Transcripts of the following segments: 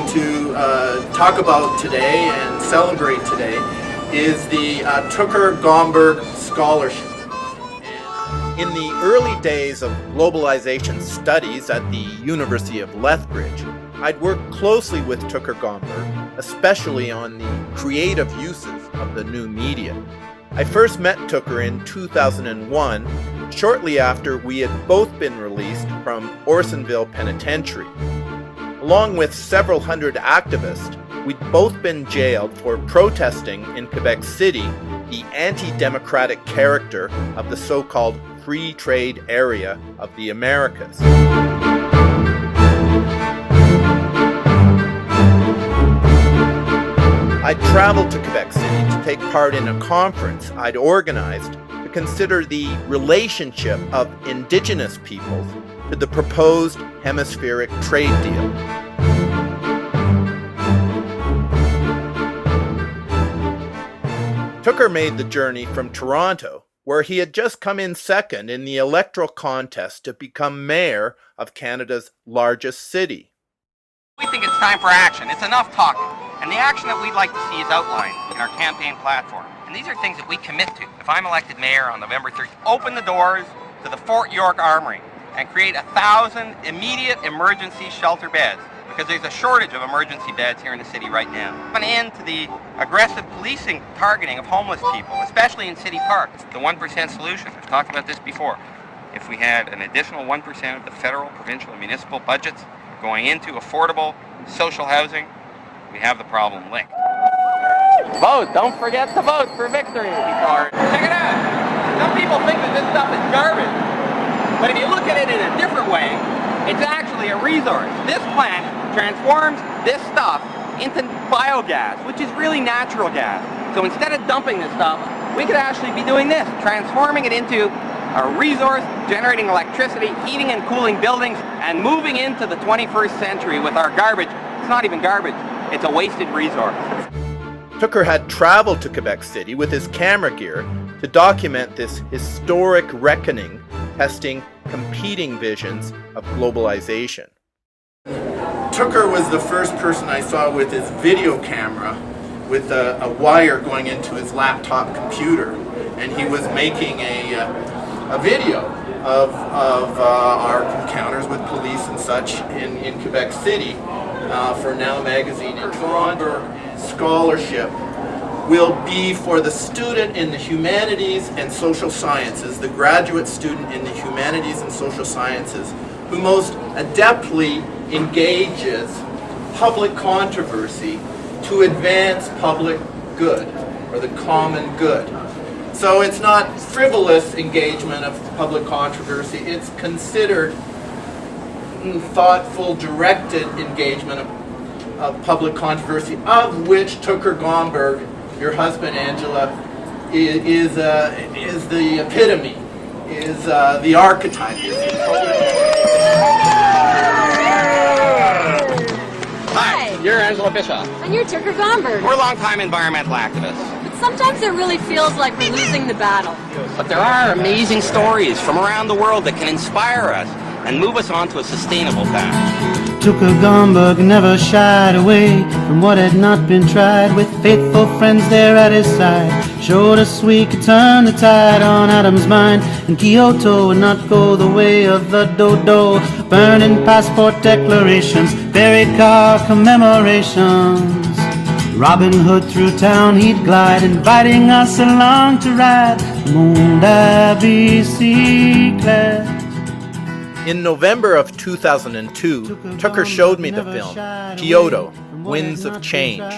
going to talk about today and celebrate today is the Tooker Gomberg Scholarship. In the early days of globalization studies at the University of Lethbridge, I'd worked closely with Tooker Gomberg, especially on the creative uses of the new media. I first met Tooker in 2001, shortly after we had both been released from Orsonville Penitentiary. Along with several hundred activists, we'd both been jailed for protesting in Quebec City the anti-democratic character of the so-called free trade area of the Americas. I traveled to Quebec City to take part in a conference I'd organized to consider the relationship of Indigenous peoples to the proposed hemispheric trade deal. Tooker made the journey from Toronto, where he had just come in second in the electoral contest to become mayor of Canada's largest city. We think it's time for action. It's enough talking. And the action that we'd like to see is outlined in our campaign platform. And these are things that we commit to. If I'm elected mayor on November 3rd, open the doors to the Fort York Armory and create 1,000 immediate emergency shelter beds, because there's a shortage of emergency beds here in the city right now. An end to the aggressive policing targeting of homeless people, especially in city parks. The 1% solution, I've talked about this before. If we had an additional 1% of the federal, provincial, and municipal budgets going into affordable social housing, we have the problem linked. Vote! Don't forget to vote for victory! Check it out! Some people think that this stuff is garbage. But if you look at it in a different way, it's actually a resource. This plant transforms this stuff into biogas, which is really natural gas. So instead of dumping this stuff, we could actually be doing this, transforming it into a resource, generating electricity, heating and cooling buildings, and moving into the 21st century with our garbage. It's not even garbage, it's a wasted resource. Tooker had traveled to Quebec City with his camera gear to document this historic reckoning, testing competing visions of globalization. Tooker was the first person I saw with his video camera with a wire going into his laptop computer, and he was making a video of our encounters with police and such in Quebec City for Now Magazine. And Gomberg Scholarship will be for the student in the humanities and social sciences, the graduate student in the humanities and social sciences, who most adeptly engages public controversy to advance public good, or the common good. So it's not frivolous engagement of public controversy, it's considered thoughtful, directed engagement of public controversy, of which Tooker Gomberg, your husband Angela, is the epitome, is the archetype. Hi, you're Angela Bischoff. And you're Tooker Gomberg. We're longtime environmental activists. But sometimes it really feels like we're losing the battle. But there are amazing stories from around the world that can inspire us and move us onto a sustainable path. Tooker Gomberg never shied away from what had not been tried, with faithful friends there at his side. Showed us we could turn the tide on Adam's mind, and Kyoto would not go the way of the dodo. Burning passport declarations, buried car commemorations. Robin Hood through town he'd glide, inviting us along to ride Monde Bicyclette. In November of 2002, Tooker showed me the film, Kyoto, Winds of Change.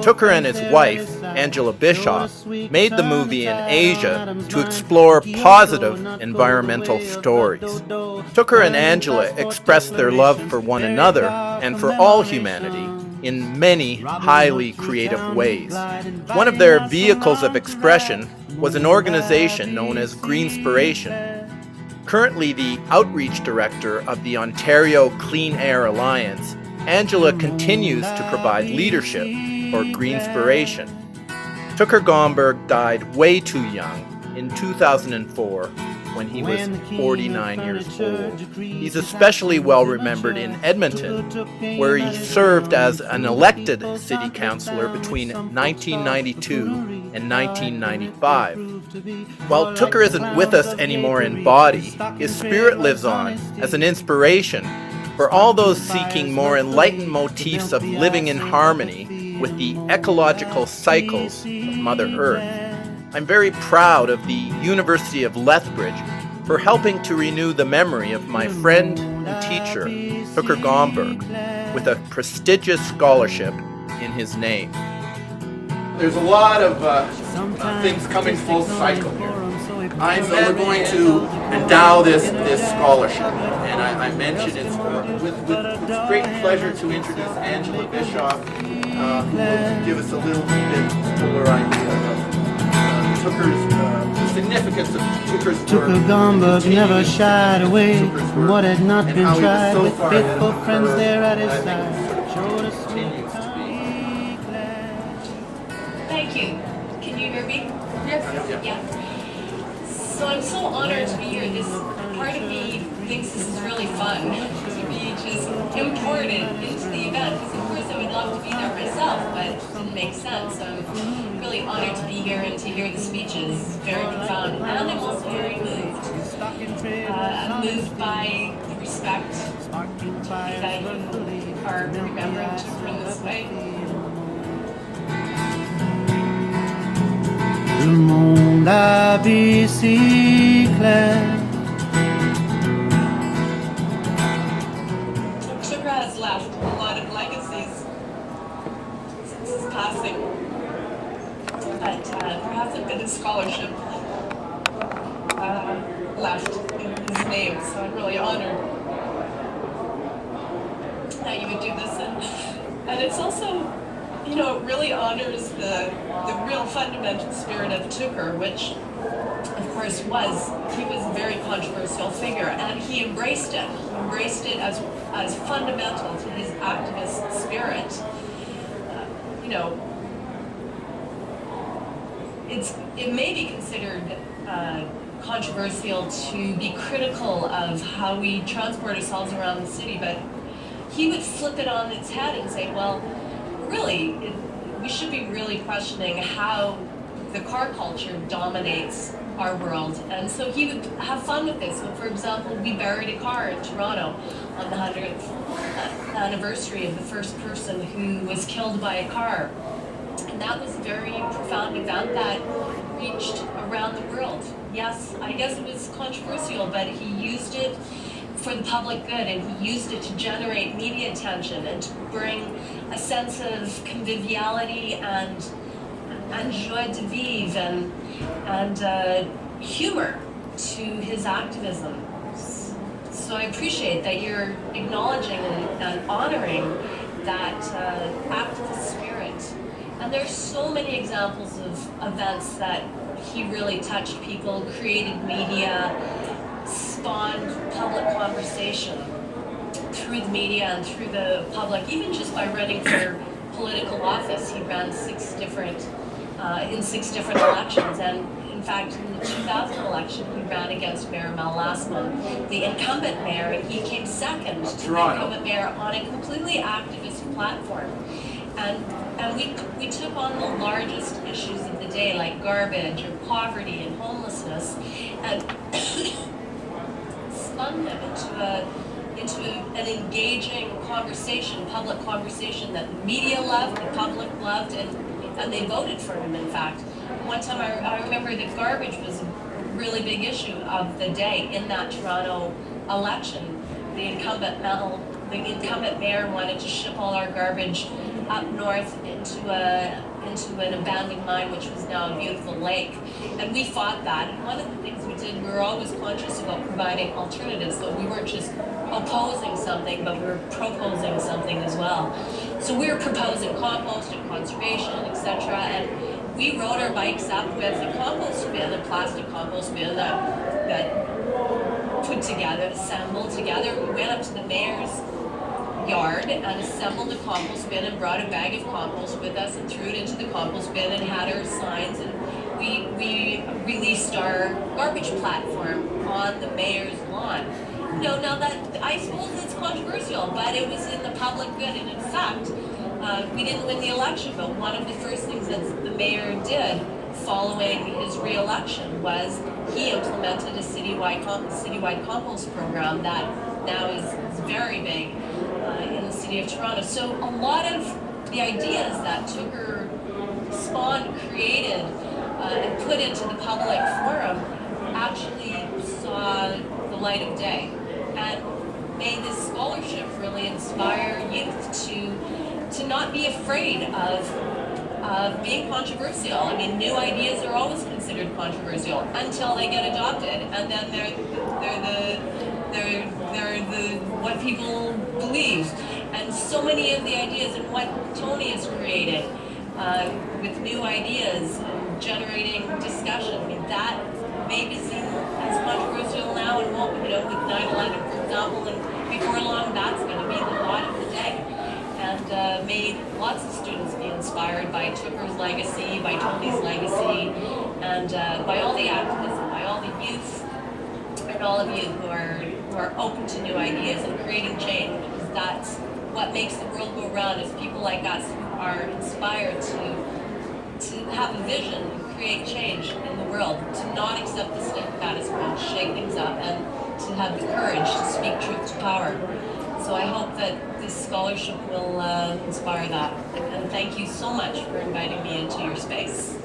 Tooker and his wife, Angela Bischoff, made the movie in Asia to explore positive environmental stories. Tooker and Angela expressed their love for one another and for all humanity in many highly creative ways. One of their vehicles of expression was an organization known as Greenspiration. Currently the outreach director of the Ontario Clean Air Alliance, Angela continues to provide leadership for Greenspiration. Tooker Gomberg died way too young in 2004 when he was 49 years old. He's especially well remembered in Edmonton, where he served as an elected city councillor between 1992 and 1995. While Tooker isn't with us anymore in body, his spirit lives on as an inspiration for all those seeking more enlightened motifs of living in harmony with the ecological cycles of Mother Earth. I'm very proud of the University of Lethbridge for helping to renew the memory of my friend and teacher, Tooker Gomberg, with a prestigious scholarship in his name. There's a lot of things coming full cycle here. So we're going to endow this scholarship, and I mentioned it's with great pleasure to introduce Angela Bischoff, who will give us a little bit fuller idea of Tooker's, the significance of Tooker's work. Tooker Gomberg never shied away from what had not been tried, with faithful friends there at his side. Showed us Continues to be. Thank you. Can you hear me? Yes. Yeah. So I'm so honored to be here. This part of me thinks this is really fun to be just imported into the event. Because of course I would love to be there myself, but it didn't make sense. So I'm really honored to be here and to hear the speeches. Very profound. And I'm also very moved. I'm moved by the respect that you are remembering Tooker in this way. Le monde à bicyclette. Tooker has left a lot of legacies since his passing, but perhaps a bit of scholarship left in his name, so I'm really honored that you would do this, and it's also, you know, it really honors the real fundamental spirit of Tooker, which, of course, he was a very controversial figure, and he embraced it. He embraced it as fundamental to his activist spirit. You know, it may be considered controversial to be critical of how we transport ourselves around the city, but he would flip it on its head and say, well, really, we should be really questioning how the car culture dominates our world. And so he would have fun with this. So for example, we buried a car in Toronto on the 100th anniversary of the first person who was killed by a car. And that was a very profound event that reached around the world. Yes, I guess it was controversial, but he used it for the public good, and he used it to generate media attention and to bring a sense of conviviality and joie de vivre and humor to his activism. So I appreciate that you're acknowledging and honoring that activist spirit. And there's so many examples of events that he really touched people, created media, spawned public conversation through the media and through the public, even just by running for political office. He ran in 6 different elections, and in fact in the 2000 election he ran against Mayor Mel Lastman, the incumbent mayor, and he came second to the incumbent mayor on a completely activist platform. And we took on the largest issues of the day, like garbage or poverty and homelessness, and spun them into an engaging conversation, public conversation that the media loved, the public loved, and they voted for him, in fact. One time I remember that garbage was a really big issue of the day in that Toronto election. The incumbent mayor wanted to ship all our garbage up north into an abandoned mine, which was now a beautiful lake. And we fought that. And one of the things we did, we were always conscious about providing alternatives, so we weren't just opposing something, but we were proposing something as well. So we were proposing compost and conservation, etc. And we rode our bikes up with a compost bin, a plastic compost bin that put together, assembled together. We went up to the mayor's yard and assembled a compost bin and brought a bag of compost with us and threw it into the compost bin and had our signs, and we released our garbage platform on the mayor's lawn. Now that, I suppose it's controversial, but it was in the public good, and in fact, we didn't win the election, but one of the first things that the mayor did following his re-election was he implemented a citywide compost program that now is very big in the city of Toronto. So a lot of the ideas that Tooker spawned, created, and put into the public forum actually saw the light of day, and made this scholarship really inspire youth to not be afraid of being controversial. I mean, new ideas are always considered controversial until they get adopted, and then they're the what people believe. And so many of the ideas and what Tony has created with new ideas and generating discussion, I mean, that may be seen as controversial now, and won't, with 9/11, for example, and before long that's going to be the thought of the day. And made lots of students be inspired by Tooker's legacy, by Tony's legacy, and by all the activism, by all the youth, and all of you who are open to new ideas and creating change, because that's what makes the world go round, is people like us who are inspired to have a vision and create change in the world, to not accept the status quo, shake things up, and to have the courage to speak truth to power. So I hope that this scholarship will inspire that. And thank you so much for inviting me into your space.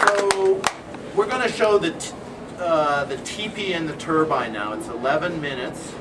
So we're going to show the teepee and the turbine now. It's 11 minutes.